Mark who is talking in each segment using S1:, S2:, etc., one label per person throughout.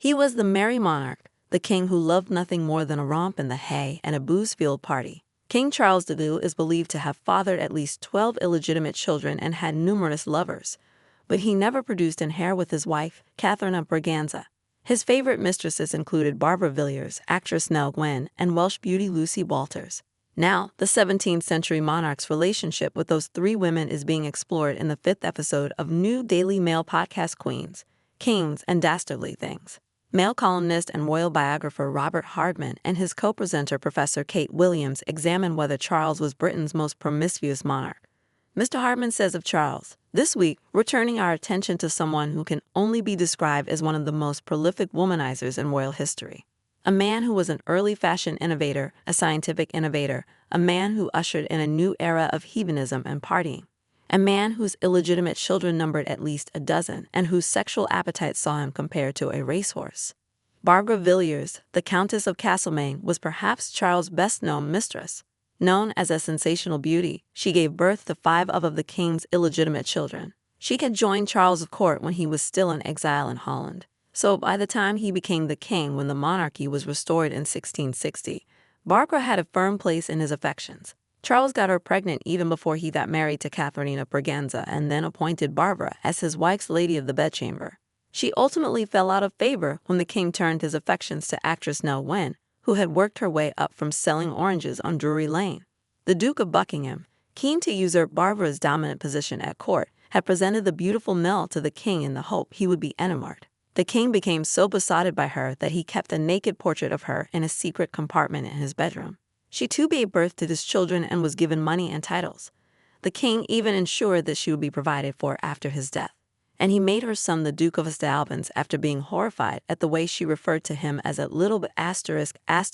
S1: He was the merry monarch, the king who loved nothing more than a romp in the hay and a booze-fueled party. King Charles II is believed to have fathered at least 12 illegitimate children and had numerous lovers, but he never produced an heir with his wife, Catherine of Braganza. His favorite mistresses included Barbara Villiers, actress Nell Gwynn, and Welsh beauty Lucy Walters. Now, the 17th century monarch's relationship with those three women is being explored in the 5th episode of new Daily Mail podcast Queens, Kings, and Dastardly Things. Mail columnist and royal biographer Robert Hardman and his co-presenter Professor Kate Williams examine whether Charles was Britain's most promiscuous monarch. Mr. Hardman says of Charles, "This week, we're turning our attention to someone who can only be described as one of the most prolific womanizers in royal history. A man who was an early fashion innovator, a scientific innovator, a man who ushered in a new era of hedonism and partying. A man whose illegitimate children numbered at least a dozen and whose sexual appetite saw him compared to a racehorse." Barbara Villiers, the Countess of Castlemaine, was perhaps Charles' best-known mistress. Known as a sensational beauty, she gave birth to 5 of the king's illegitimate children. She had joined Charles' court when he was still in exile in Holland. So by the time he became the king when the monarchy was restored in 1660, Barbara had a firm place in his affections. Charles got her pregnant even before he got married to Catherine of Braganza and then appointed Barbara as his wife's lady of the bedchamber. She ultimately fell out of favor when the king turned his affections to actress Nell Gwynn, who had worked her way up from selling oranges on Drury Lane. The Duke of Buckingham, keen to usurp Barbara's dominant position at court, had presented the beautiful Nell to the king in the hope he would be enamored. The king became so besotted by her that he kept a naked portrait of her in a secret compartment in his bedroom. She too gave birth to his children and was given money and titles. The king even ensured that she would be provided for after his death. And he made her son the Duke of Escapades after being horrified at the way she referred to him as a little bit asterisk in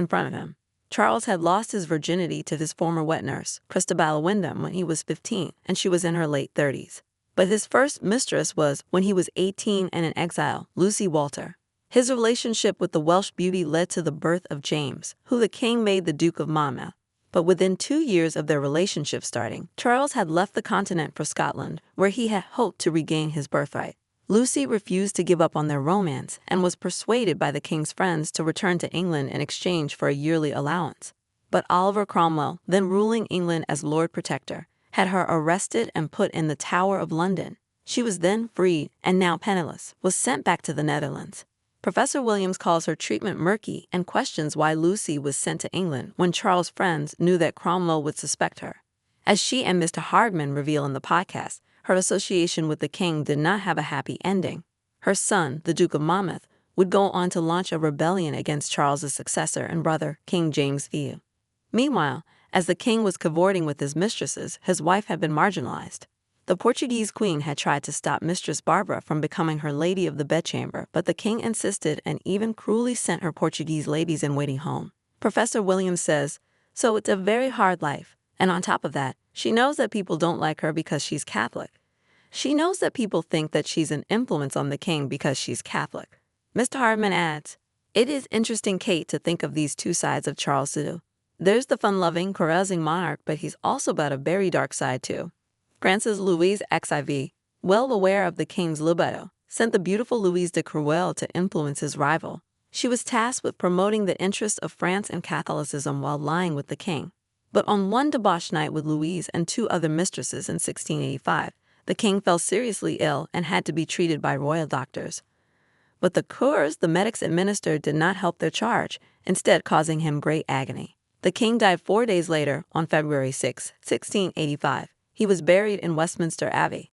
S1: front of him. Charles had lost his virginity to his former wet nurse, Christabel Wyndham, when he was 15, and she was in her late 30s. But his first mistress was, when he was 18 and in exile, Lucy Walter. His relationship with the Welsh beauty led to the birth of James, who the king made the Duke of Monmouth. But within 2 years of their relationship starting, Charles had left the continent for Scotland, where he had hoped to regain his birthright. Lucy refused to give up on their romance and was persuaded by the king's friends to return to England in exchange for a yearly allowance. But Oliver Cromwell, then ruling England as Lord Protector, had her arrested and put in the Tower of London. She was then freed and now penniless, was sent back to the Netherlands. Professor Williams calls her treatment murky and questions why Lucy was sent to England when Charles' friends knew that Cromwell would suspect her. As she and Mr. Hardman reveal in the podcast, her association with the king did not have a happy ending. Her son, the Duke of Monmouth, would go on to launch a rebellion against Charles's successor and brother, King James VI. Meanwhile, as the king was cavorting with his mistresses, his wife had been marginalized. The Portuguese queen had tried to stop Mistress Barbara from becoming her lady of the bedchamber, but the king insisted and even cruelly sent her Portuguese ladies-in-waiting home. Professor Williams says, "So it's a very hard life, and on top of that, she knows that people don't like her because she's Catholic. She knows that people think that she's an influence on the king because she's Catholic." Mr. Hardman adds, "It is interesting, Kate, to think of these two sides of Charles II. There's the fun-loving, carousing monarch, but he's also got a very dark side too." Frances Louise XIV, well aware of the king's libido, sent the beautiful Louise de Cruel to influence his rival. She was tasked with promoting the interests of France and Catholicism while lying with the king. But on one debauched night with Louise and 2 other mistresses in 1685, the king fell seriously ill and had to be treated by royal doctors. But the cures the medics administered did not help their charge, instead causing him great agony. The king died 4 days later, on February 6, 1685. He was buried in Westminster Abbey.